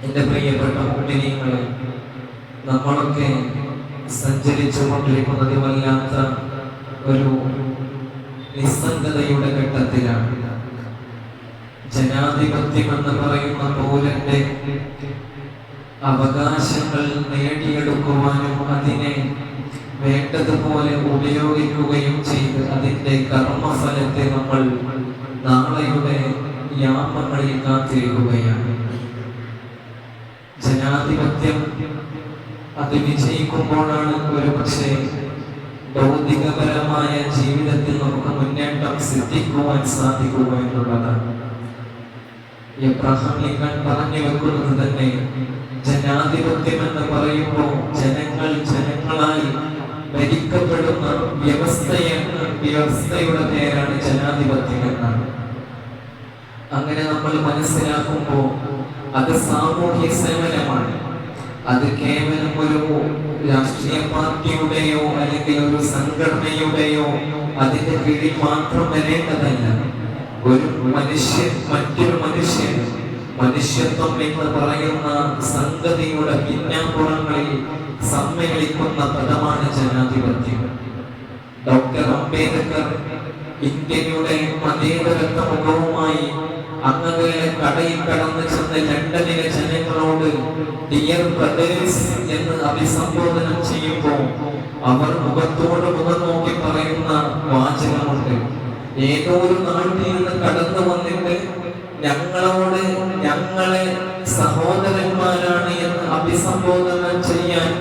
എൻ്റെ പ്രിയപ്പെട്ട മുഅ്മിനീങ്ങളെ, നമ്മളൊക്കെ സഞ്ചരിച്ചു കൊണ്ടിരിക്കുന്നത് വല്ലാത്ത ഒരു നിസ്സംഗതയുടെ ഘട്ടത്തിലാണ്. ജനാധിപത്യം എന്ന് പറയുന്ന പൗരന്റെ അവകാശങ്ങൾ നേടിയെടുക്കുവാനും അതിനെ വേണ്ടതുപോലെ ഉപയോഗിക്കുകയും ചെയ്ത് അതിൻ്റെ കർമ്മഫലത്തെ നമ്മൾ നാളെയുടെ യാമങ്ങളിൽ കാത്തിരിക്കുകയാണ്. ജനാധിപത്യം അത് വിജയിക്കുമ്പോഴാണ് ഒരു പക്ഷേ ഭൗതികപരമായ ജീവിതത്തിൽ നമുക്ക് മുന്നേറ്റം സിദ്ധിക്കുവാൻ സാധിക്കുക എന്നുള്ളതാണ്. എബ്രഹാം ലിങ്കൺ പറഞ്ഞു വെക്കുന്നത് തന്നെ ജനാധിപത്യം എന്ന് പറയുമ്പോൾ ജനങ്ങളായി ഭരിക്കപ്പെടുന്ന വ്യവസ്ഥയുടെ പേരാണ് ജനാധിപത്യം എന്നാണ്. അങ്ങനെ നമ്മൾ മനസ്സിലാക്കുമ്പോൾ അത് സാമൂഹ്യ സേവനമാണ്. അത് കേവലം ഒരു രാഷ്ട്രീയ പാർട്ടിയുടെയോ അല്ലെങ്കിൽ ഒരു സംഘടനയുടെയോ അതിന്റെ കീഴിൽ മാത്രം വരേണ്ടതല്ല. ഒരു മനുഷ്യൻ മറ്റൊരു മനുഷ്യൻ മനുഷ്യത്വം എന്ന് പറയുന്ന സംഗതിയുടെ പിന്നാമ്പുറങ്ങളിൽ സമ്മേളിക്കുന്ന പദമാണ് ജനാധിപത്യം. ഡോക്ടർ അംബേദ്കർ ഇന്ത്യയുടെ മതേതരത്വ മുഖവുമായി അങ്ങയുടെ കടയിൽ കടന്നു ചെന്ന് ലണ്ടനിലെ ജനങ്ങളോട് ഡിയർ ബ്രദേഴ്സ് എന്ന് അഭിസംബോധന ചെയ്യുമ്പോൾ അവർ മുഖത്തോട് മുഖം നോക്കി പറയുന്ന വാചകമുണ്ട്. ഏതോ ഒരു നാട്ടിൽ നിന്ന് കടന്നു വന്നിട്ട് ഞങ്ങളോട് ഞങ്ങളെ സഹോദരന്മാരാണ് എന്ന് അഭിസംബോധന ചെയ്യാൻ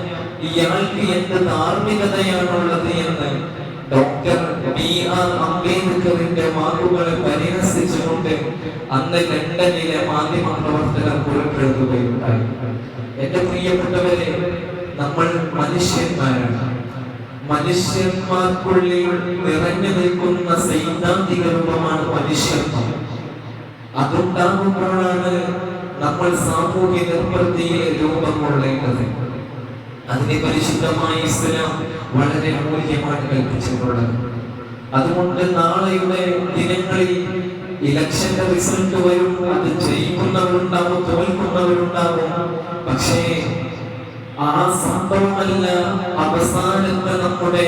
ഇയാൾക്ക് എന്ത് ധാർമ്മികതയാണുള്ളത് എന്ന് ഡോക്ടർ ബി.ആർ. അംബേദ്കറിന്റെ വാക്കുകളെ പരിഹസിച്ചുകൊണ്ട് അന്ന് ലണ്ടനിലെ മാധ്യമ പ്രവർത്തകർ കുറിപ്പെഴുതുകയുണ്ടായി. എന്റെ പ്രിയപ്പെട്ടവരെ, നമ്മൾ മനുഷ്യന്മാരാണ്. മനുഷ്യന്മാർക്കുള്ളിൽ നിറഞ്ഞു നിൽക്കുന്ന സൈദ്ധാന്തിക രൂപമാണ് മനുഷ്യത്വം. അതുണ്ടാകുമ്പോഴാണ് നമ്മൾ സാമൂഹ്യ നിർവൃത്തിയെ രൂപം കൊള്ളേണ്ടത്. അതിനെ പരിശുദ്ധമായ ഇസ്ലാം വളരെ മൂല്യമാണ് കൽപ്പിച്ചിട്ടുള്ളത്. അതുകൊണ്ട് നാളെയുടെ ദിനങ്ങളിൽ ഇലക്ഷന്റെ റിസൾട്ട് വരും. അത് ജയിക്കുന്നവരുണ്ടാവും, തോൽക്കുന്നവരുണ്ടാവും. പക്ഷേ ആ സംഭവമല്ല അവസാനത്തെ നമ്മുടെ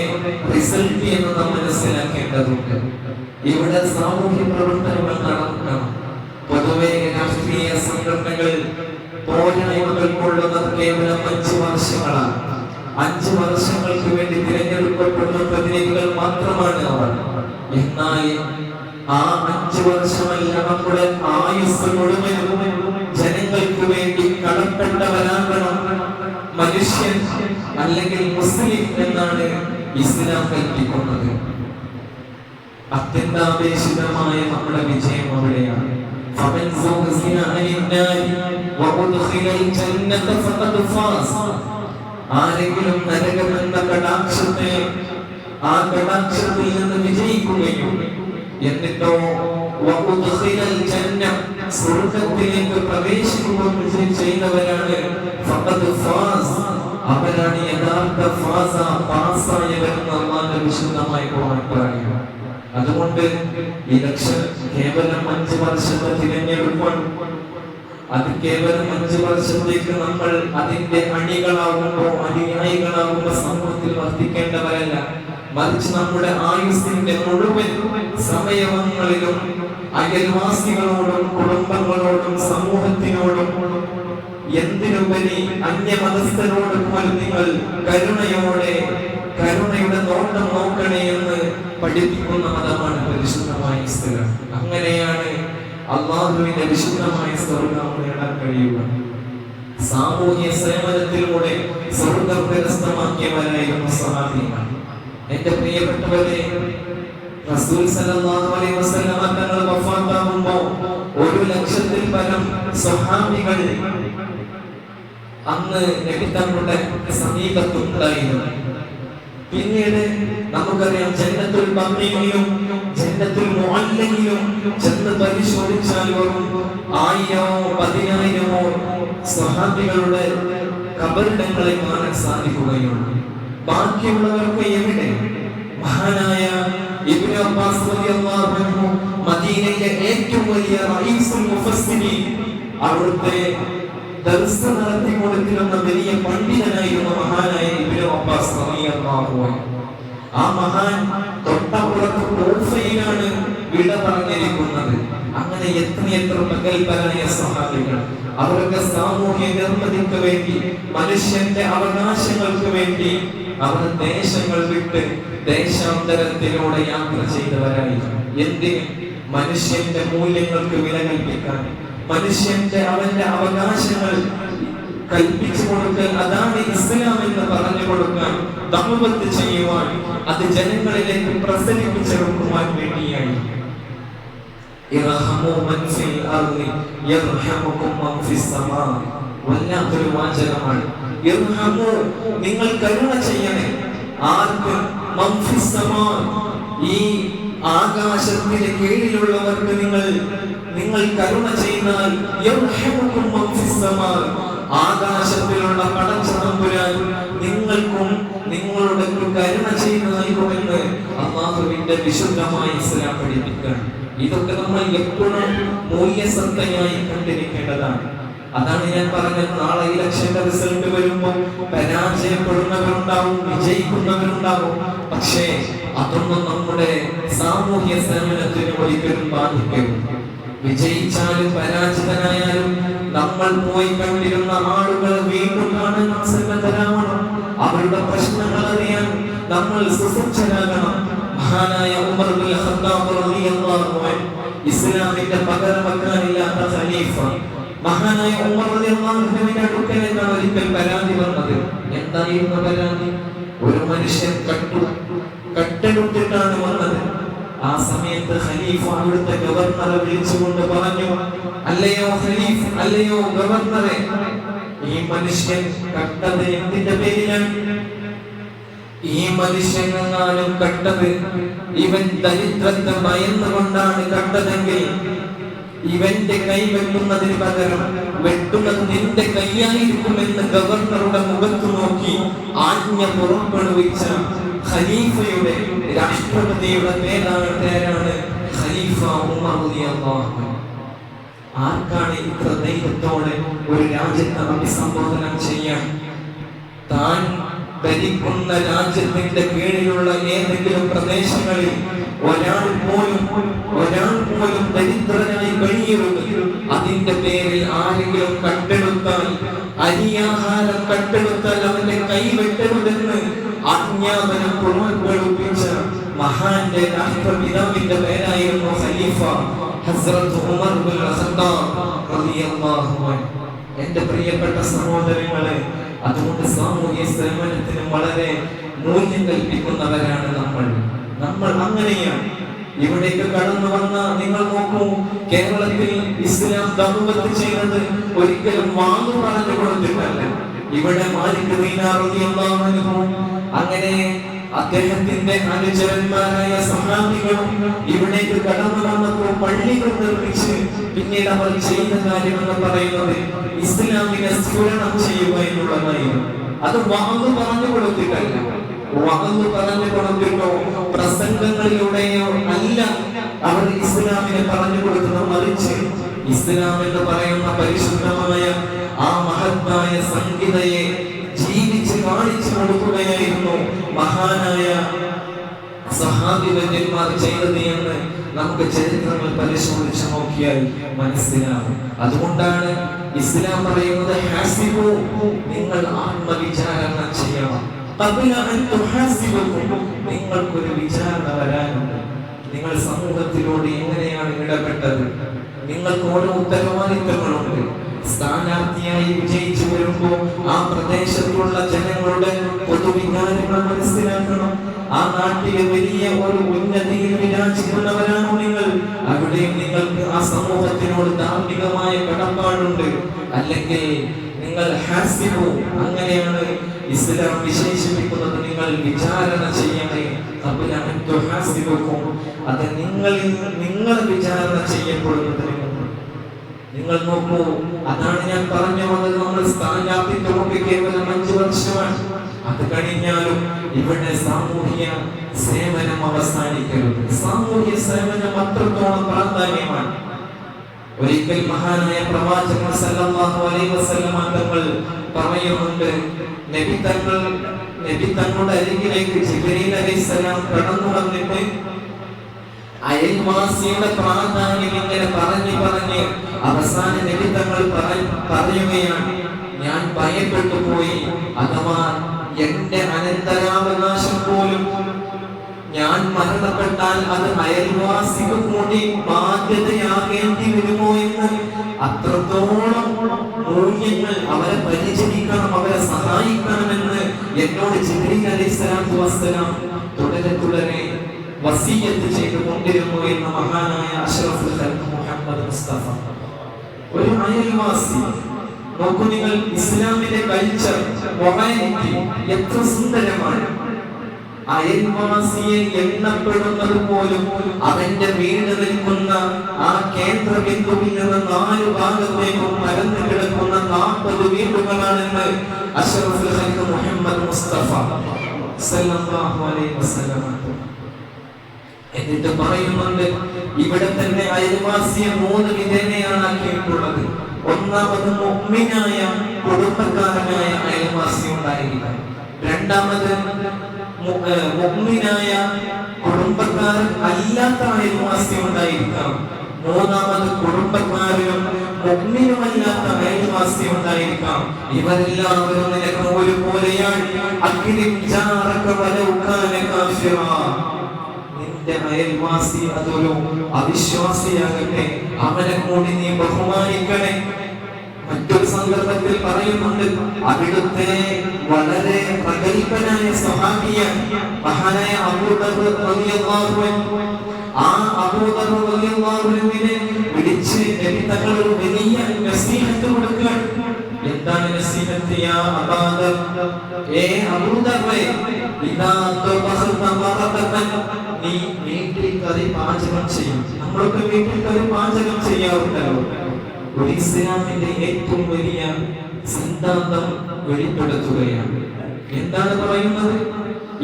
റിസൾട്ട് എന്ന് നാം മനസ്സിലാക്കേണ്ടതുണ്ട്. ഇവിടെ സാമൂഹ്യ പ്രവർത്തനങ്ങൾ നടക്കണം. പൊതുവെ രാഷ്ട്രീയ സംഘടനകൾ പോരായ്മകൾ കൊള്ളുന്നത് കേവലം 5 വർഷങ്ങളാണ്. 5 വർഷങ്ങൾക്ക് വേണ്ടി തിരഞ്ഞെടുക്കപ്പെടുന്ന പ്രതിനിധികൾ മാത്രമാണ് അവർ. എന്നാൽ ആ 5 വർഷമല്ല നമ്മുടെ ആയുസ് മുഴുവനും ജനങ്ങൾക്ക് വേണ്ടി കടപ്പെട്ടവരാകണം മനുഷ്യൻ അല്ലെങ്കിൽ മുസ്ലിം എന്നാണ് ഇസ്ലാം കൽപ്പിക്കുന്നത്. അത്യന്താപേക്ഷിതമായ നമ്മുടെ വിജയം അവിടെയാണ്. ആരെങ്കിലും നരകമെന്ന കടാക്ഷത്തെ ആ കടാക്ഷത്തിൽ നിന്ന് വിജയിക്കുകയും എന്നിട്ടോ സ്വർഗത്തിലേക്ക് പ്രവേശിക്കുകയും ചെയ്തവരാണ് അവരാണ് യഥാർത്ഥ പാസായവരെന്ന് അല്ലാഹു വിശുദ്ധമായി ഖുർആൻ പറയുന്നു. അതുകൊണ്ട് ഇലക്ഷൻ കേവലം 5 വർഷത്തെ തിരഞ്ഞെടുപ്പാണ്. അത് കേവലം 5 വർഷത്തേക്ക് നമ്മൾ അതിന്റെ അണികളാകുമ്പോൾ അനുയായികളാകുമ്പോൾ സമൂഹത്തിൽ വർദ്ധിക്കേണ്ടവരല്ല. മറിച്ച് നമ്മുടെ ആയുസ്സിന്റെ മുഴുവൻ സമയങ്ങളിലും അയൽവാസികളോടും കുടുംബങ്ങളോടും സമൂഹത്തിനോടും എന്തിനുപരി അന്യമതസ്ഥരോട് പോലും നിങ്ങൾ കരുണയുടെ നോട്ടം നോക്കണേ എന്ന് പഠിപ്പിക്കുന്ന മതമാണ് പരിശുദ്ധമായ ഇസ്ലാം. അങ്ങനെയാണ് അല്ലാഹുവിന്റെ വിശുദ്ധമായ സ്വർഗ്ഗം നേടാൻ കഴിയുക. സാമൂഹ്യ സേവനത്തിലൂടെ സ്വർഗ്ഗം കരസ്ഥമാക്കിയവരായിരുന്നു സഹാബികൾ. എന്റെ പ്രിയപ്പെട്ടവരെ, റസൂൽ സല്ലല്ലാഹു അലൈഹി വസല്ലം തങ്ങൾ വഫാത്താകുമ്പോൾ 1,00,000-ൽ പരം സ്വഹാബികൾ അന്ന് നബി തങ്ങളുടെ സമീപത്തുണ്ടായിരുന്നു. പിന്നീട് നമുക്കറിയാം ജന്നത്തുൽ ബഖീയിലും ജന്നത്തുൽ മുഅല്ലയിലും ചെന്ന് പരിശോധിച്ചാൽ വെറും 1000-10,000 സ്വഹാബികളുടെ ഖബറിടങ്ങളെ കാണാൻ സാധിക്കുകയുള്ളൂ. ബാക്കിയുള്ളവർക്ക് എവിടെ? മഹാനായ ഇബ്നു അബ്ബാസ് റളിയല്ലാഹു അൻഹു മദീനയിലെ ഏറ്റവും വലിയ റഈസുൽ മുഫസ്സിരീൻ, അവിടുത്തെ ദർസ് നടത്തി കൊടുത്തിരുന്ന വലിയ പണ്ഡിതനായിരുന്നു മഹാനായ ഇബ്നു അബ്ബാസ് റളിയല്ലാഹു അൻഹു. ആ മഹാൻ തൊട്ടപ്പുറത്ത് കൂഫയിലാണ് വിട പറഞ്ഞിരിക്കുന്നത്. അങ്ങനെ എത്ര പ്രഗൽഭരായ സ്വഹാബികൾ, അവരുടെ സാമൂഹ്യ നിർമ്മിതിക്ക് വേണ്ടി, മനുഷ്യന്റെ അവകാശങ്ങൾക്ക് വേണ്ടി അവർ ദേശങ്ങൾ വിട്ട് ദേശാന്തരത്തിലൂടെ യാത്ര ചെയ്തവരായി. എന്തിന്? മനുഷ്യന്റെ മൂല്യങ്ങൾക്ക് വില കൽപ്പിക്കാൻ, മനുഷ്യന്റെ അവന്റെ അവകാശങ്ങൾ കൽപ്പിച്ചു കൊടുക്കൽ, അതാണ് ഇസ്ലാം എന്ന് പറഞ്ഞു കൊടുക്കാൻ, ദഅവത്ത് ചെയ്യുവാൻ, അത് ജനങ്ങളിലേക്ക് പ്രസരിപ്പിച്ചെടുക്കുവാൻ വേണ്ടിയാണ്. ഇർഹമു മൻ ഫിൽ അർളി യർഹമുകും മൻ ഫിസ് സമാ. വല്ലാത്തൊരു വാചകമാണ്. ഇർഹമു, നിങ്ങൾ കരുണ ചെയ്യണേ. ആർക്ക്? മൻ ഫിസ് സമാ, ഈ ആകാശത്തിന് കീഴിലുള്ളവർക്ക് നിങ്ങൾ കരുണ ചെയ്താൽ യർഹമുകും മൻ ഫിസ് സമാ, ആകാശത്തിലുള്ള പടച്ചതമ്പുരാൻ നിങ്ങൾക്കും നിങ്ങളുടെ കരുണ ചെയ്തു നൽകുമെന്ന് അല്ലാഹുവിന്റെ വിശുദ്ധമായ ഇസ്ലാം പഠിപ്പിക്കുകയാണ്. ഇതൊക്കെ നമ്മൾ എപ്പോഴും മൂല്യസത്തയായി കണ്ടിരിക്കേണ്ടതാണ്. അതാണ് ഞാൻ പറഞ്ഞത്, നാളെ ഇലക്ഷന്റെ റിസൾട്ട് വരുമ്പോൾ പരാജയപ്പെടുന്നവരുണ്ടാവും, വിജയിക്കുന്നവരുണ്ടാവും. പക്ഷേ അതൊന്നും നമ്മുടെ സാമൂഹ്യ സേവനത്തിന് ഒരിക്കലും ബാധിക്കും. വിജയിച്ചാലും പരാജിതനായാലും നമ്മൾ പോയി കണ്ടിരുന്ന ആളുകൾ വീണ്ടും കാണാൻ സന്നദ്ധരാവണം. അവരുടെ പ്രശ്നങ്ങൾ അറിയാൻ നമ്മൾ സുസജ്ജരാകണം. മഹാനായ ഉമർ ബിൻ ഖത്താബ് റളിയല്ലാഹു അൻഹു, ഇസ്ലാമിന്റെ പകരം വെക്കാനില്ലാത്ത ഖലീഫ, മഹാനായ ഉമർ റളിയല്ലാഹു അൻഹുവിന്റെ അടുക്കലേക്കാണ് ഒരിക്കൽ പരാതി വന്നത്. എന്തായിരുന്നു പരാതി? ഒരു മനുഷ്യൻ കട്ടെടുത്തിട്ടാണ് വന്നത്. ആ സമയത്ത് ഖലീഫ അവിടുത്തെ ഗവർണറെ വിളിച്ചുകൊണ്ട് പറഞ്ഞു, അല്ലയോ ഖലീഫ, അല്ലയോ ഗവർണറെ, ഈ മനുഷ്യൻ കട്ടത് എന്തിന്റെ പേരിലാണ്? ഈ മനുഷ്യനെങ്ങാനും കട്ടത് ഇവൻ ദരിദ്രത്തെ ഭയന്നുകൊണ്ടാണ് കട്ടതെങ്കിൽ ഇവന്റെ കൈ വെട്ടുന്നതിന് പകരം വെട്ടുന്നത് നിന്റെ കൈയായിരിക്കുമെന്ന് ഗവർണറുടെ മുഖത്ത് നോക്കി ആജ്ഞ പുറപ്പെടുവിച്ച ഖലീഫയുടെ, രാഷ്ട്രപതിയുടെ പേരാണ് ഖലീഫ ഉമർ റളിയല്ലാഹു അൻഹു. ആർക്കാണ് ഇത്ര ധൈര്യത്തോടെ ഒരു രാജ്യത്തെ അഭിസംബോധന ചെയ്യാൻ? താൻ ഭരിക്കുന്ന രാജ്യത്തിന്റെ കീഴിലുള്ള ഏതെങ്കിലും പ്രദേശങ്ങളിൽ ഒരാൾ പോലും ദരിദ്രനായി കഴിയരുത്. അതിന്റെ പേരിൽ ആരെങ്കിലും കട്ടെടുത്താൽ, അരിയാഹാരം കട്ടെടുത്താൽ അവന്റെ കൈ വെട്ടരുതെന്ന് ആജ്ഞാപനം പുറപ്പെടുവിച്ച മഹാന്റെ രാഷ്ട്രപിതാവിന്റെ പേരായിരുന്നു ഖലീഫ ഹസ്രത്ത് ഉമർ ബിൻ ഖത്താബ് റളിയല്ലാഹു അൻഹു. എന്റെ പ്രിയപ്പെട്ട സഹോദരങ്ങളെ, അതുകൊണ്ട് സാമൂഹ്യ സേവനത്തിന് വളരെ മൂല്യം കൽപ്പിക്കുന്നവരാണ് നമ്മൾ അങ്ങനെയാണ്. ഇവിടേക്ക് കടന്നു വന്ന നിങ്ങൾ നോക്കൂ, കേരളത്തിൽ ഇസ്ലാം ദഅവത്ത് ചെയ്യുന്നത് ഒരിക്കലും വാങ്ങു പറഞ്ഞു കൊടുത്തിട്ടല്ല. ഇവിടെ മാലിക് ദീനാർ റളിയല്ലാഹു അൻഹു, അങ്ങനെ അദ്ദേഹത്തിന്റെ അനുചരന്മാരായ സഹാബികളും ഇവിടേക്ക് കടന്നു വന്നപ്പോൾ പള്ളികൾ നിർമ്മിച്ച് പിന്നീട് അവർ ചെയ്ത കാര്യമെന്ന് പറയുന്നത് ഇസ്ലാമിനെ സ്ഫുരണം ചെയ്യുക എന്നുള്ളതായിരുന്നു. അത് വാങ്ങു പറഞ്ഞു കൊടുത്തിട്ടല്ല, വാങ്ങു പറഞ്ഞു കൊടുത്തിട്ടോ പ്രസംഗങ്ങളിലൂടെയോ അല്ല അവർ ഇസ്ലാമിനെ പറഞ്ഞു കൊടുക്കുന്നത്. മറിച്ച് ഇസ്ലാം എന്ന് പറയുന്ന പരിശുദ്ധമായ ആ മഹത്തായ സംഹിതയെ ജീവിച്ച് കാണിച്ചു കൊടുക്കുകയായിരുന്നു മഹാനായ സഹാബിവര്യന്മാർ ചെയ്തത് എന്ന് നമുക്ക് ചരിത്രങ്ങൾ പരിശോധിച്ച് നോക്കിയാൽ മനസ്സിലാവും. അതുകൊണ്ടാണ് ഇസ്ലാം പറയുന്നത്, ഹാസിബു, നിങ്ങൾ ആത്മവിചാരണ ചെയ്യണം. ഖബല അൻ തുഹാസിബുക്കും, നിങ്ങൾക്കൊരു വിചാരണ വരാനുണ്ട്. നിങ്ങൾ സമൂഹത്തിലൂടെ എങ്ങനെയാണ് ഇടപെട്ടത്? നിങ്ങൾക്ക് ഓരോ ഉത്തരവാദിത്തങ്ങളുണ്ട്. സ്ഥാനാർത്ഥിയായി വിജയിച്ചു വരുമ്പോൾ ആ പ്രദേശത്തുള്ള ജനങ്ങളുടെ പൊതുവികാരങ്ങൾ മനസ്സിലാക്കണം. ആ നാട്ടിലെ വലിയ ഒരു ഉന്നതിയിൽ വിരാജിക്കുന്നവരാണോ നിങ്ങൾ? അവിടെയും നിങ്ങൾക്ക് ആ സമൂഹത്തിനോട് ധാർമ്മികമായ കടപ്പാടുണ്ട്. അല്ലെങ്കിൽ നിങ്ങൾ ഹാസിബു, അങ്ങനെയാണ് ഇസ്ലാം വിശേഷിപ്പിക്കുന്നത്. നിങ്ങൾ വിചാരണ ചെയ്യണേ. ഖബല അൻ തുഹാസിബുക്കും, അത് നിങ്ങൾ വിചാരണ ചെയ്യപ്പെടുന്നതിന് നിങ്ങൾ നോക്കൂ. അതാണ് ഞാൻ പറഞ്ഞു വന്നത്, നമ്മൾ സ്ഥാനാർത്ഥിത്വമൊക്കെ കേവലം 5 വർഷമാണ്. അത് കഴിഞ്ഞാലും ഇവിടെ സാമൂഹ്യ സേവനം അവസാനിക്കരുത്. സാമൂഹ്യ സേവനം അത്രത്തോളം പ്രാധാന്യമാണ്. ഒരിക്കൽ മഹാനായ പ്രവാചകൻ സല്ലല്ലാഹു അലൈഹി വസല്ലം തങ്ങൾ പറയുന്നുണ്ട്, നബി തങ്ങളുടെ അരികിലേക്ക് ജിബ്രീൽ അലൈഹിസ്സലാം കടന്നു വന്നിട്ട് അയൽവാസിയുടെ പ്രാധാന്യം ഇങ്ങനെ പറഞ്ഞ് അവസാന നബി തങ്ങൾ പറയുകയാണ്, ഞാൻ ഭയപ്പെട്ടു പോയി, അഥവാ എന്റെ അനന്തരാവകാശം പോലും ഞാൻ മരണപ്പെട്ടാൽ അത് അയൽവാസിക്ക് കൂടി ബാധ്യതയാകേണ്ടി വരുമോ എന്ന്. അത്രത്തോളം മൂല്യങ്ങൾ അവരെ പരിചരിക്കണം, അവരെ സഹായിക്കണമെന്ന് എന്നോട് ജിബ്രീൽ അലൈഹിസ്സലാത്തു വസ്സലാം തുടരെ വസിയത്ത് ചെയ്തുകൊണ്ടിരുന്നു എന്ന് മഹാനായ അഷ്റഫുൽ ഖൽഖ് മുഹമ്മദ് മുസ്തഫ. ഒരു അയൽവാസി നോക്കൂ നിങ്ങൾ, ഇസ്ലാമിന്റെ കൾച്ചർ മൊറാലിറ്റി എത്ര സുന്ദരമാണ്. അയൽവാസിയെ എണ്ണപ്പെടുന്നത് പോലും അവന്റെ വീട് നിൽക്കുന്ന ആ കേന്ദ്ര ബിന്ദുവിൽ നിന്ന് 4 ഭാഗത്തേക്കും പരന്നു കിടക്കുന്ന 40 വീടുകളാണെന്ന് അഷ്റഫുൽ ഖൽഖ് മുഹമ്മദ് മുസ്തഫ സല്ലല്ലാഹു അലൈഹി വസല്ലം. എന്നിട്ട് പറയുന്നുണ്ട്, ഇവിടെ തന്നെ അയൽവാസിയെ 3 വിധേനയാണ് ആക്കിയിട്ടുള്ളത്. ഒന്നാമത് മുഅ്മിനായ കുടുംബക്കാരനായ അയൽവാസി ഉണ്ടായിരിക്കണം. രണ്ടാമത് മുഅ്മിനായ കുടുംബക്കാരൻ അല്ലാത്ത അയൽവാസി ഉണ്ടായിരിക്കണം. മൂന്നാമത് കുടുംബക്കാരനും മുഅ്മിനുമല്ലാത്ത അയൽവാസി ഉണ്ടായിരിക്കാം. ഇവരെല്ലാവരും നിനക്ക് ഒരുപോലെയാണ്. അക്രിം ജാറക വലൗ കാന കാഫിറാ. നിന്റെ അയൽവാസി അതൊരു അവിശ്വാസിയാകട്ടെ, അവനെ കൂടി നീ ബഹുമാനിക്കണേ. മറ്റൊരു സന്ദർഭത്തിൽ പറയുന്നുണ്ട്, അവിടുത്തെ വളരെ പ്രഗൽഭനായ സ്വഹാബിയ മഹാനായ അബൂ ദർ റളിയല്ലാഹു അൻഹു, ആ അബൂ ദർ റളിയല്ലാഹു അൻഹുവിനെ വിളിച്ച് നബി തങ്ങൾ ഒരു വലിയ നസീഹത്ത് കൊടുക്കുകയാണ്. എന്താണ് നസീഹത്ത്? യാ അബൂ ദർ, ഏ അബൂ ദർ, ഇദാ തബഖത മറതൻ, നീ വീട്ടിൽ കറി പാചകം ചെയ്യും. നമ്മളൊക്കെ വീട്ടിൽ കറി പാചകം ചെയ്യാറുണ്ടല്ലോ. ഒരു ഇസ്ലാമിന്റെ ഏറ്റവും വലിയ സിദ്ധാന്തം വെളിപ്പെടുത്തുകയാണ്. എന്താണ് പറയുന്നത്?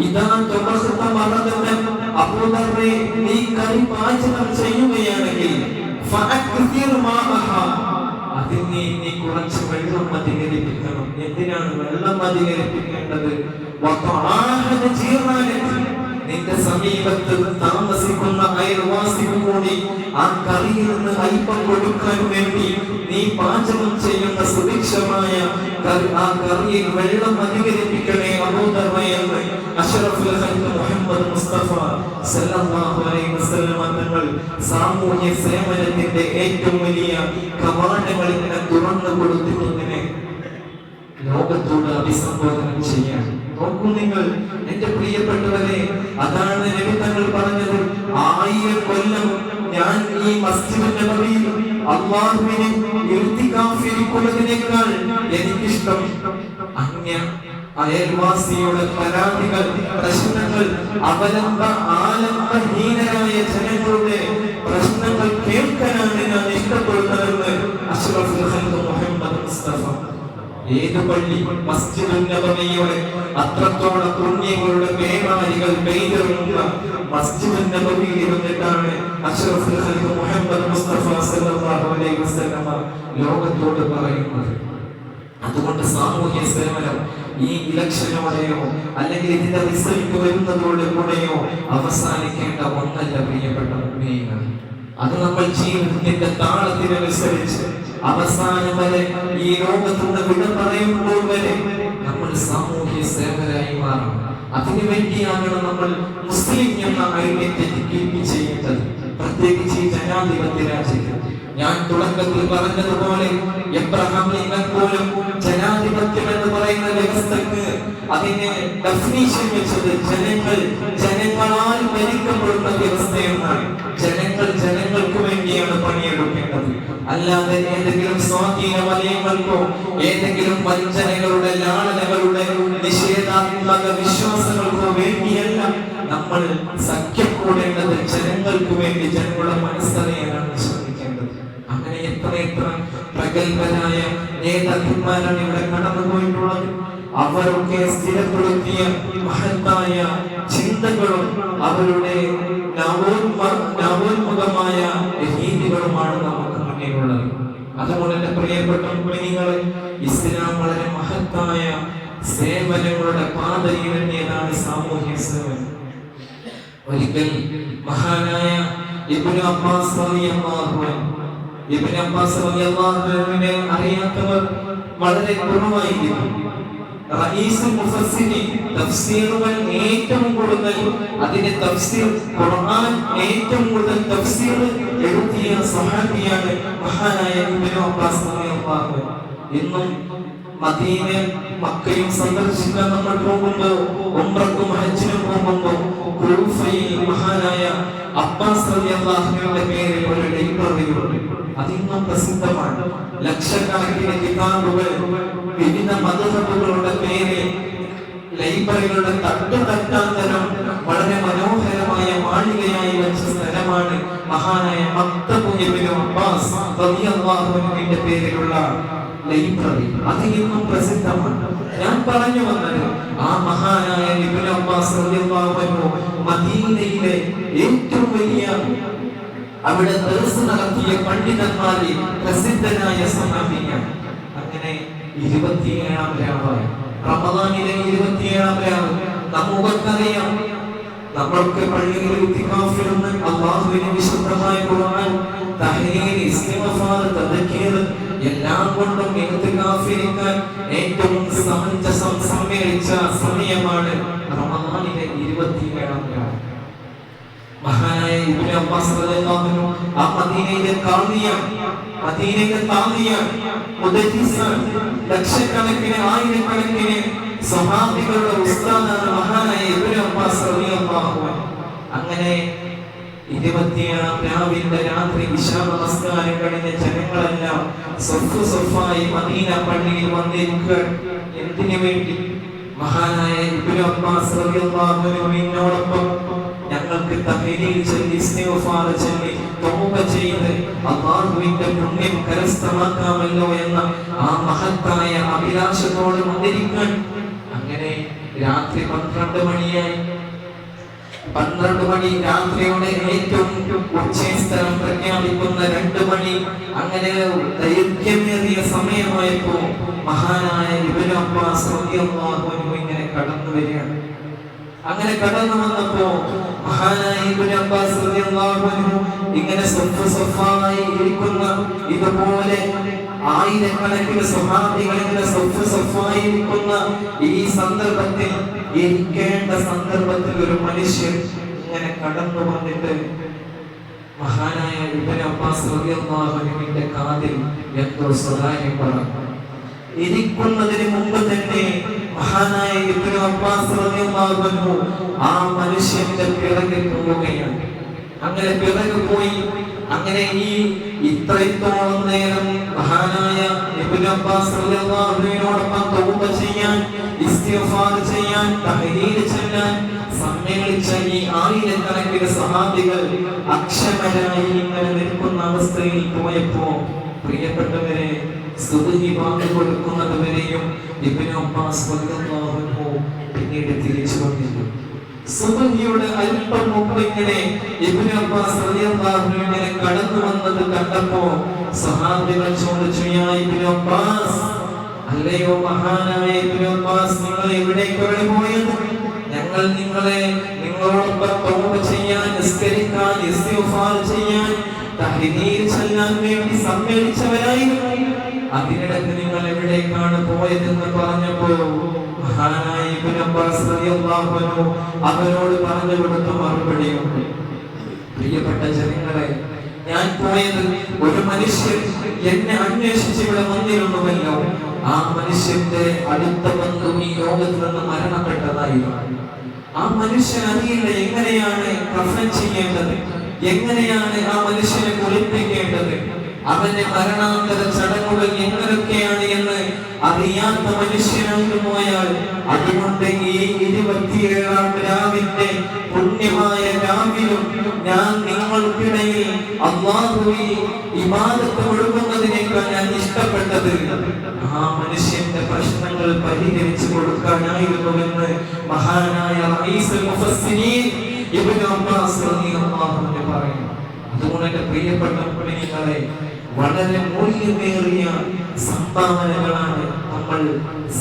ഇദാ തബഖത മറതൻ, അബൂ ദർ, നീ കറി പാചകം ചെയ്യുകയാണെങ്കിൽ ഫഅക്തിർ മാഅഹാ, അതിന് നീ കുറച്ച് വെള്ളം അധികരിപ്പിക്കണം. എന്തിനാണ് വെള്ളം അധികരിപ്പിക്കേണ്ടത്? വതആഹദ ജീറാനക, നിന്റെ സമീപത്ത് താമസിക്കുന്ന അയൽവാസിക്ക് കൂടി ആ കറിയിൽ നിന്ന് അല്പം കൊടുക്കാൻ വേണ്ടി നീ പാചകം ചെയ്യുന്ന സുഭിക്ഷമായ ആ കറിയിൽ വെള്ളം അധികരിപ്പിക്കണേ അബൂ ദർ എന്ന് അഷ്റഫുൽ ഖൽഖ് മുഹമ്മദ് മുസ്തഫ സല്ലല്ലാഹു അലൈഹി വസല്ലം തങ്ങൾ സാമൂഹ്യ സേവനത്തിന്റെ ഏറ്റവും വലിയ കവാടങ്ങൾ ഇങ്ങനെ തുറന്നു കൊടുത്തിട്ടുണ്ടെന്നെ ലോകത്തോട് അഭിസംബോധന ചെയ്യാൻ. നോക്കൂ നിങ്ങൾ എന്റെ പ്രിയപ്പെട്ടവരെ, അതാണ് നബി തങ്ങൾ പറഞ്ഞത്, 1000 കൊല്ലം ഞാൻ ഈ മസ്ജിദ് നബവിയിൽ അല്ലാഹുവിനെ ഇർതികാഫിരിക്കുന്നതിനേക്കാൾ എനിക്കിഷ്ടം അന്യ അയൽവാസിയുടെ പരാതികൾ, പ്രശ്നങ്ങൾ, ആലംബഹീനരായ ജനങ്ങളുടെ പ്രശ്നങ്ങൾ കേൾക്കാനാണ് ഞാൻ ഇഷ്ടപ്പെടുന്നതെന്ന് അഷ്റഫുൽ ഖൽഖ് മുഹമ്മദ് മുസ്തഫ. ഏത് പള്ളി മസ്ജിദുൻ നബവിയുടെ അത്രത്തോളം പുണ്യങ്ങളുടെ പേമാരികൾ പെയ്തിറങ്ങുന്ന മസ്ജിദുൻ നബവിയിൽ ഇരുന്നിട്ടാണ് അഷ്റഫുൽ ഖൽഖ് മുഹമ്മദ് മുസ്തഫ സല്ലല്ലാഹു അലൈഹി വസല്ലം ലോകത്തോട് പറയുന്നത്. അതുകൊണ്ട് സാമൂഹ്യ സേവനം ഈ ഇലക്ഷനോടെയോ അല്ലെങ്കിൽ ഇതിന്റെ റിസൾട്ട് വരുന്നതോടെ കൂടെയോ അവസാനിക്കേണ്ട ഒന്നല്ല പ്രിയപ്പെട്ട മുഅ്മിനീങ്ങൾ. അത് നമ്മൾ ജീവിതത്തിന്റെ താളത്തിനനുസരിച്ച് അവസാനം വരെ ഈ ലോകത്തുനിന്ന് വിട പറയുമ്പോൾ വരെ നമ്മൾ സാമൂഹ്യ സേവകരായി മാറണം. അതിനുവേണ്ടിയാണ് നമ്മൾ മുസ്ലിം എന്ന ഐഡന്റിറ്റി കീപ്പ് ചെയ്യേണ്ടത്. പ്രത്യേകിച്ച് ഈ ജനാധിപത്യ രാജ്യത്ത് ഞാൻ തുടക്കത്തിൽ പറഞ്ഞതുപോലെ എബ്രഹാം ലിങ്കൻ പോലും ജനാധിപത്യം എന്ന് പറയുന്ന വ്യവസ്ഥക്ക് അതിനെ ഡെഫിനിഷൻ വെച്ചത് ജനങ്ങളാൽ ഭരിക്കപ്പെടുന്ന വ്യവസ്ഥയെന്നാണ്. ജനങ്ങൾ ജനങ്ങൾക്ക് വേണ്ടിയാണ് പണിയെടുക്കേണ്ടത്, അല്ലാതെ ഏതെങ്കിലും സ്വാധീന വലയങ്ങൾക്കോ ഏതെങ്കിലും വഞ്ചനകളുടെ ലാളനകളുടെ നിഷേധാത്മക വിശ്വാസങ്ങൾക്കോ വേണ്ടിയല്ല നമ്മൾ സഖ്യക്കൂടേണ്ടത്. ജനങ്ങൾക്ക് വേണ്ടി, ജനങ്ങളുടെ മനസ്സറിയാനാണ് ശ്രമിക്കേണ്ടത്. അങ്ങനെ എത്ര പ്രഗത്ഭരായ നേതാക്കന്മാരാണ് ഇവിടെ കടന്നുപോയിട്ടുള്ളത്. അവരൊക്കെ സ്ഥിരപ്പെടുത്തിയ മഹത്തായ ചിന്തകളും അവരുടെ നവോന്മുഖമായ രീതികളുമാണ് നമുക്ക് മുന്നിലുള്ളത്. അതുകൊണ്ട് എന്റെ പ്രിയപ്പെട്ട മുഅ്മിനീങ്ങളെ, ഇസ്ലാം വളരെ മഹത്തായ സേവനങ്ങളുടെ പാതയിലെത്തിയതാണ് സാമൂഹ്യ സേവനം. ഒരിക്കൽ മഹാനായ ഇബ്നു അബ്ബാസ് റളിയല്ലാഹു അൻഹുവിനെ അറിയാത്തവർ വളരെ കുറവായിരിക്കും. റഈസുൽ മുഫസ്സിരീൻ, തഫ്സീറുകൾ ഏറ്റവും കൂടുതൽ, അതിന്റെ തഫ്സീർ ഖുർആൻ ഏറ്റവും കൂടുതൽ തഫ്സീർ എഴുതിയ സ്വഹാബിയാണ് മഹാനായ ഇബ്നു അബ്ബാസ് റളിയല്ലാഹു അൻഹു. ഇന്നും മദീന മക്കയും സന്ദർശിക്കാൻ നമ്മൾ പോകുമ്പോൾ, ഉംറക്കും ഹജ്ജിനും പോകുമ്പോൾ കൂഫയിൽ മഹാനായ അബ്ബാസ് റളിയല്ലാഹു അൻഹുവിന്റെ പേരിൽ ഒരു ലൈബ്രറി ഉണ്ട്. അതിന്നും പ്രസിദ്ധമാണ്. ലക്ഷക്കണക്കിന് കിതാബുകൾ വിവിധ മദ്ഹബുകളുടെ പേരിൽ ലൈബ്രറികളുടെ തട്ടുതട്ടാന്തരം വളരെ മനോഹരമായ മാളികയായി വെച്ച സ്ഥലമാണ് മഹാനായ മക്തബ് ഇബ്നു അബ്ബാസ് റളിയല്ലാഹു അൻഹുവിന്റെ പേരിലുള്ള ലൈബ്രറി. അത് ഇന്നും പ്രസിദ്ധമാണ്. ഞാൻ പറഞ്ഞു വന്നത്, ആ മഹാനായ ഇബ്നു അബ്ബാസ് റളിയല്ലാഹു അൻഹു മദീനയിലെ ഏറ്റവും വലിയ അവിടെ ദർസ് നടത്തിയ പണ്ഡിതന്മാരിൽ പ്രസിദ്ധനായ സ്വഹാബിയാണ്. അങ്ങനെ 27-ാം രാവായി റമദാനിലെ 27-ാം രാവ് നമുക്കറിയാം. നമ്മൾക്ക് പള്ളികളിൽ ഇത്തിഖാഫിരുന്ന് അല്ലാഹുവിന്റെ വിശുദ്ധമായ ഖുർആൻ, തഹ്ലീൽ, ഇസ്തിഗ്ഫാർ, തദ്കീർ എല്ലാം കൊണ്ടും ഇത്തിഖാഫിരിക്കാൻ ഏറ്റവും സമഞ്ജസം സമ്മേളിച്ച സമയമാണ് റമദാനിലെ 27-ാം രാവ്. മഹാനായ ഇബ്നു അബ്ബാസ് റളിയല്ലാഹു അൻഹു ആ മദീനയിലെ ഖാദിയാണ്, മുദരിസാൻ, ലക്ഷക്കണക്കിന് ആയിരക്കണക്കിന് സ്വഹാബികളുടെ ഉസ്താദാണ് മഹാനായ ഇബ്നു അബ്ബാസ് റളിയല്ലാഹു അൻഹു. അങ്ങനെ 27-ാം രാവിന്റെ രാത്രി ഇശാ നമസ്കാരം കഴിഞ്ഞ ജനങ്ങളെല്ലാം സ്വഫായി മദീന പള്ളിയിൽ വന്നിരിക്കുക. എന്തിനു വേണ്ടി? മഹാനായ ഇബ്നു അബ്ബാസ് റളിയല്ലാഹു അൻഹുവിനോടൊപ്പം ഞങ്ങൾക്ക് തഹ്ലീൽ ചൊല്ലി, ഇസ്തിഗ്ഫാർ ചൊല്ലി, തൗബ ചെയ്ത് അല്ലാഹുവിന്റെ പുണ്യം കരസ്ഥമാക്കാമല്ലോ എന്ന ആ മഹത്തായ അഭിലാഷത്തോട് വന്നിരിക്കാൻ. അങ്ങനെ രാത്രി 12 മണിയായി. 12 മണി, രാത്രിയുടെ ഏറ്റവും ഉച്ചസ്ഥലം പ്രഖ്യാപിക്കുന്ന 2 മണി. അങ്ങനെ ദൈർഘ്യമേറിയ സമയമായപ്പോ മഹാനായ ഇബ്നു അബ്ബാസ് റളിയല്ലാഹു അൻഹു ഇങ്ങനെ കടന്നു വരികയാണ്. അങ്ങനെ കടന്നു വന്നപ്പോ മഹാനായ ഇബ്നു അബ്ബാസ് റളിയല്ലാഹു അൻഹു ഇങ്ങനെ സ്വഫായി ഇരിക്കുന്ന, ഇതുപോലെ ആയിരക്കണക്കിന് സ്വഹാബികൾ ഇങ്ങനെ സ്വഫായി ഇരിക്കുന്ന ഈ സന്ദർഭത്തിൽ, ഇരിക്കേണ്ട സന്ദർഭത്തിൽ ഒരു മനുഷ്യൻ ഇങ്ങനെ കടന്നു വന്നിട്ട് മഹാനായ ഇബ്നു അബ്ബാസ് റളിയല്ലാഹു അൻഹുവിന്റെ കാതിൽ എന്തോ സ്വകാര്യം പറഞ്ഞു. ഇരിക്കുന്നതിന് മുമ്പ് തന്നെ മഹാനായ ഇബ്നു അബ്ബാസ് റളിയല്ലാഹു അൻഹു ആ മനുഷ്യന്റെ പിറകിൽ പോവുകയാണ്. അങ്ങനെ പിറകു പോയി. അങ്ങനെ ഈ ഇത്രത്തോളം നേരം മഹാനായ ഇബ്നു അബ്ബാസ് റളിയല്ലാഹു അൻഹുവിനോടൊപ്പം തൗബ ചെയ്യാൻ, ഇസ്തിഗ്ഫാർ ചെയ്യാൻ, തഹ്ലീൽ ചൊല്ലാൻ സമ്മേളിച്ച ഈ ആയിരക്കണക്കിന് സ്വഹാബികൾ അക്ഷമരായി ഇങ്ങനെ നിൽക്കുന്ന അവസ്ഥയിൽ പോയപ്പോ, പ്രിയപ്പെട്ടവരെ, സുബ്ഹി ബാങ്ക് കൊടുക്കുന്നത് വരെയും ഇബ്നു അബ്ബാസ് റളിയല്ലാഹു അൻഹു പിന്നീട് തിരിച്ചു വന്നിരുന്നു. സുബ്ഹിയുടെ അല്പം മുമ്പ് ഇങ്ങനെ ഇബ്നു അബ്ബാസ് റളിയല്ലാഹു അൻഹു ഇങ്ങനെ കടന്നു വന്നത് കണ്ടപ്പോ സ്വഹാബികൾ ചോദിച്ചു, യാ ഇബ്നു അബ്ബാസ്, അല്ലയോ മഹാനായ ഇബ്നു അബ്ബാസ്, നിങ്ങൾ എവിടേക്കാണ് പോയത്? ഞങ്ങൾ നിങ്ങളോടൊപ്പം തൗബ ചെയ്യാൻ, നിസ്കരിക്കാൻ, ഇസ്തിഗ്ഫാർ ചെയ്യാൻ, തഹ്ലീൽ ചൊല്ലാൻ വേണ്ടി സമ്മേളിച്ചവരായിരുന്നു. അതിനിടയ്ക്ക് നിങ്ങൾ എവിടേക്കാണ് പോയതെന്ന് പറഞ്ഞപ്പോൾ മഹാനായ ഇബ്നു അബ്ബാസ് റളിയല്ലാഹു അൻഹു അവരോട് പറഞ്ഞു കൊടുത്ത മറുപടിയുണ്ട്. പ്രിയപ്പെട്ട ജനങ്ങളെ, ഞാൻ പോയത് ഒരു മനുഷ്യൻ എന്നെ അന്വേഷിച്ച് ഇവിടെ വന്നിരുന്നുവല്ലോ. ആ മനുഷ്യന്റെ അടുത്ത ബന്ധു ഈ ലോകത്ത് നിന്ന് മരണപ്പെട്ടതായിരുന്നു. ആ മനുഷ്യൻ അറിയില്ല എങ്ങനെയാണ് കഫൻ ചെയ്യേണ്ടത്, എങ്ങനെയാണ് ആ മനുഷ്യനെ കുളിപ്പിക്കേണ്ടത്, അവന്റെ മരണാന്തര ചടങ്ങുകൾ എങ്ങനെയൊക്കെയാണ് എന്ന് അറിയാത്ത മനുഷ്യനാണ് പോയാൽ. അതുകൊണ്ട് ഈ 27-ാം രാവിന്റെ പുണ്യമായ രാവിലും ഞാൻ നിങ്ങൾക്കിടയിൽ അല്ലാഹുവിൽ ഇബാദത്ത് ഒഴുകുന്നതിനേക്കാൾ ഞാൻ ഇഷ്ടപ്പെട്ടത് ആ മനുഷ്യന്റെ പ്രശ്നങ്ങൾ പരിഹരിച്ചു കൊടുക്കാനായിരുന്നുവെന്ന് മഹാനായ റഈസുൽ മുഫസ്സിരീൻ ഇബ്നു അബ്ബാസ് റളിയല്ലാഹു അൻഹു പറയുന്നു. അതുകൊണ്ട് എന്റെ പ്രിയപ്പെട്ട മുഅ്മിനീങ്ങളെ, വളരെ മൂല്യമേറിയ സംഭാവനകളാണ് നമ്മൾ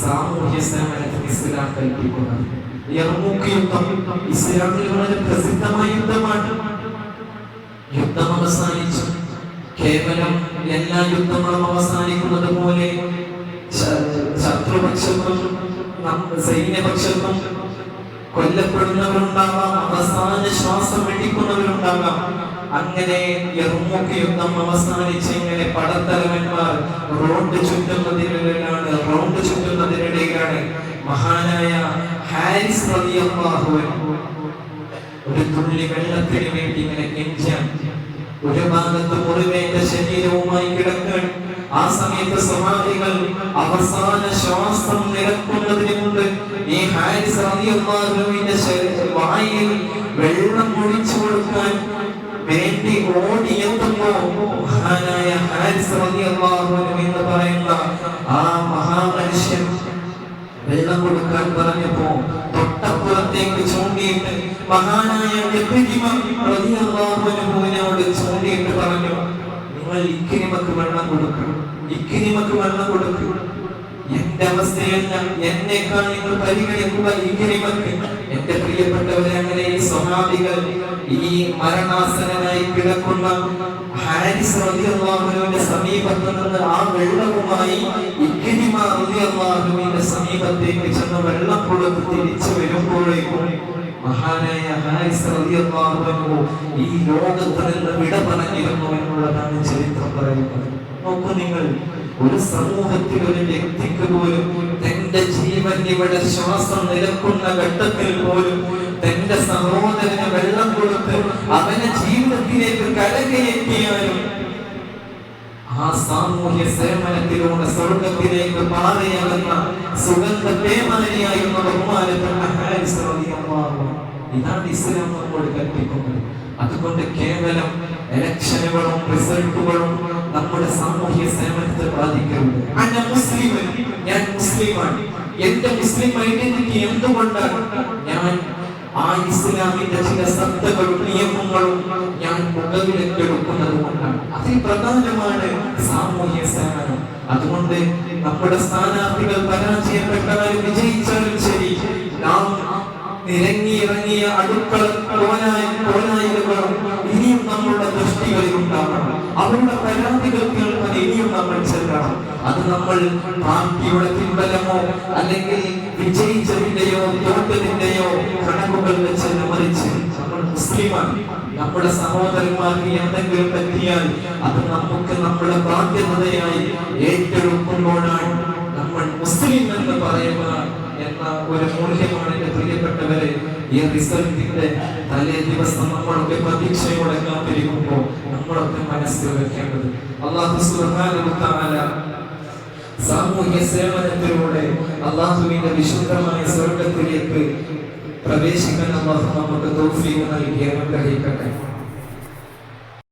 സാമൂഹ്യ സേവനത്തിന് ഇസ്ലാം കൽപ്പിക്കുന്നത്. യർമൂക്ക് യുദ്ധം ഇസ്ലാമിൽ വളരെ പ്രസിദ്ധമായ യുദ്ധമാണ്. യുദ്ധം അവസാനിച്ചു. കേവലം എല്ലാ യുദ്ധങ്ങളും അവസാനിക്കുന്നത് പോലെ ശത്രുപക്ഷത്തും സൈന്യപക്ഷത്തും കൊല്ലപ്പെടുന്നവരുണ്ടാകാം, അവസാന ശ്വാസം വെടിക്കുന്നവരുണ്ടാകാം. അങ്ങനെ യർമൂക്ക് യുദ്ധം അവസാനിച്ച് ഇങ്ങനെ പടത്തലവന്മാർ റോഡ് ചുറ്റുന്നതിനിടയിലാണ് മഹാനായ ഹാരിസ് റളിയല്ലാഹു അൻഹു ഒരു തുള്ളി വെള്ളത്തിന് വേണ്ടി ഇങ്ങനെ കെഞ്ചാൻ. ഒരു ഭാഗത്ത് മുറിവേറ്റ ശരീരവുമായി കിടക്കാൻ. ആ സമയത്ത് സ്വഹാബികൾ അവസാന ശ്വാസം നിരക്കുന്നതിന് മുമ്പ് ഈ ഹാരിസ് റളിയല്ലാഹുവിന്റെ വായിൽ വെള്ളം ഒഴിച്ചു കൊടുക്കാൻ വേണ്ടി ഓടിയെത്തുമ്പോ മഹാനായ ഹാരിസ് റളിയല്ലാഹു അൻഹു എന്ന് പറയുന്ന ആ മഹാമനുഷ്യൻ വെള്ളം കൊടുക്കാൻ പറഞ്ഞപ്പോ തൊട്ടപ്പുറത്തേക്ക് ചൂണ്ടിയിട്ട് മഹാനായ ഇക്രിമ റളിയല്ലാഹു അൻഹുവിനോട് ചൂണ്ടിയിട്ട് പറഞ്ഞു, നിങ്ങൾ ഇക്രിമക്ക് വെള്ളം കൊടുക്കണം, ഇക്രിമക്ക് വെള്ളം കൊടുക്കുക. എന്റെ അവസ്ഥയല്ല, എന്നേക്കാൾ നിങ്ങൾ പരിഗണിക്കുക ഇക്രിമക്ക്. എന്റെ പ്രിയപ്പെട്ടവരെ, അങ്ങനെ ഈ സ്വഹാബികൾ ഈ മരണാസനായി കിടക്കുന്ന ഹാരിസ് റളിയല്ലാഹു അൻഹുവിന്റെ സമീപത്ത് നിന്ന് ആ വെള്ളവുമായി ഇക്രിമ റളിയല്ലാഹു അൻഹുവിന്റെ സമീപത്തേക്ക് ചെന്ന് വെള്ളം കൊടുത്ത് തിരിച്ചു വരുമ്പോഴേക്കും മഹാനായ ഹാരിസ് റളിയല്ലാഹു അൻഹു ഈ ലോകത്ത് നിന്ന് വിട പറഞ്ഞിരുന്നു എന്നുള്ളതാണ് ചരിത്രം പറയുന്നത്. നോക്കൂ നിങ്ങൾ, ഒരു സമൂഹത്തിൽ ഒരു വ്യക്തിക്ക് പോലും തന്റെ ജീവൻ ഇവിടെ ശ്വാസം നിലക്കുന്ന ഘട്ടത്തിൽ പോലും തന്റെ സഹോദരന് വെള്ളം കൊടുത്ത് അവനെ ജീവിതത്തിലേക്ക് കരകയറ്റിയാലും ആ സാമൂഹ്യ സേവനത്തിലൂടെ സ്വർഗത്തിലേക്ക് പാതയാകുന്ന സുഗന്ധ പേമാരിയായിരുന്ന ബഹുമാനപ്പെട്ട ഹാരിസ് റളിയല്ലാഹു അൻഹു. ഇതാണ് ഇസ്ലാം നമ്മോട് കൽപ്പിക്കുന്നത്. അതുകൊണ്ട് കേവലം ഇലക്ഷനുകളും റിസൾട്ടുകളും നമ്മുടെ സാമൂഹ്യ സേവനത്തെ ബാധിക്കരുത്. ഞാൻ മുസ്ലിമാണ്, എന്റെ മുസ്ലിം ഐഡന്റിറ്റി എന്തുകൊണ്ടാണ്? ഞാൻ ആ ഇസ്ലാമിന്റെ ചില സത്തകളും നിയമങ്ങളും ഞാൻ മുകളിലേക്ക് എടുക്കുന്നത് കൊണ്ടാണ്. അതിൽ പ്രധാനമാണ് സാമൂഹ്യ സേവനം. അതുകൊണ്ട് നമ്മുടെ സ്ഥാനാർത്ഥികൾ പരാജയപ്പെട്ടാലും വിജയിച്ചാലും ശരി, നാം നിരങ്ങിയിറങ്ങിയ അടുക്കള കോലായികളും ഇനിയും നമ്മളുടെ ദൃഷ്ടികളിൽ ഉണ്ടാകണം. അവരുടെ പരാതികൾ കേൾക്കാൻ ഇനിയും നമ്മൾ ചെല്ലണം. അത് നമ്മൾ പാർട്ടിയുടെ പിൻബലമോ അല്ലെങ്കിൽ വിജയിച്ചതിന്റെയോ തോറ്റതിന്റെയോ കണക്കുകൾ വെച്ച് മറിച്ച് നമ്മൾ മുസ്ലിമാണ്. നമ്മുടെ സഹോദരന്മാർക്ക് എന്തെങ്കിലും പറ്റിയാൽ അത് നമുക്ക് നമ്മുടെ ബാധ്യതയായി ഏറ്റെടുക്കുമ്പോഴാണ് നമ്മൾ മുസ്ലിം എന്ന് പറയുക എന്ന ഒരു മൂല്യമാണ്. എന്റെ പ്രിയപ്പെട്ടവരെ, ഈ റിസൾട്ടിന്റെ തലേ ദിവസം നമ്മളൊക്കെ പ്രതീക്ഷയോടെ കാത്തിരിക്കുമ്പോൾ നമ്മളൊക്കെ മനസ്സിൽ വെക്കേണ്ടത് അല്ലാഹു സുബ്ഹാനഹു വ തആല സാമൂഹ്യ സേവനത്തിലൂടെ അല്ലാഹുവിന്റെ വിശുദ്ധമായ സ്വർഗ്ഗത്തിലേക്ക് പ്രവേശിക്കാൻ അല്ലാഹു നമുക്ക് തൗഫീഖ് നൽകി അനുഗ്രഹിക്കട്ടെ.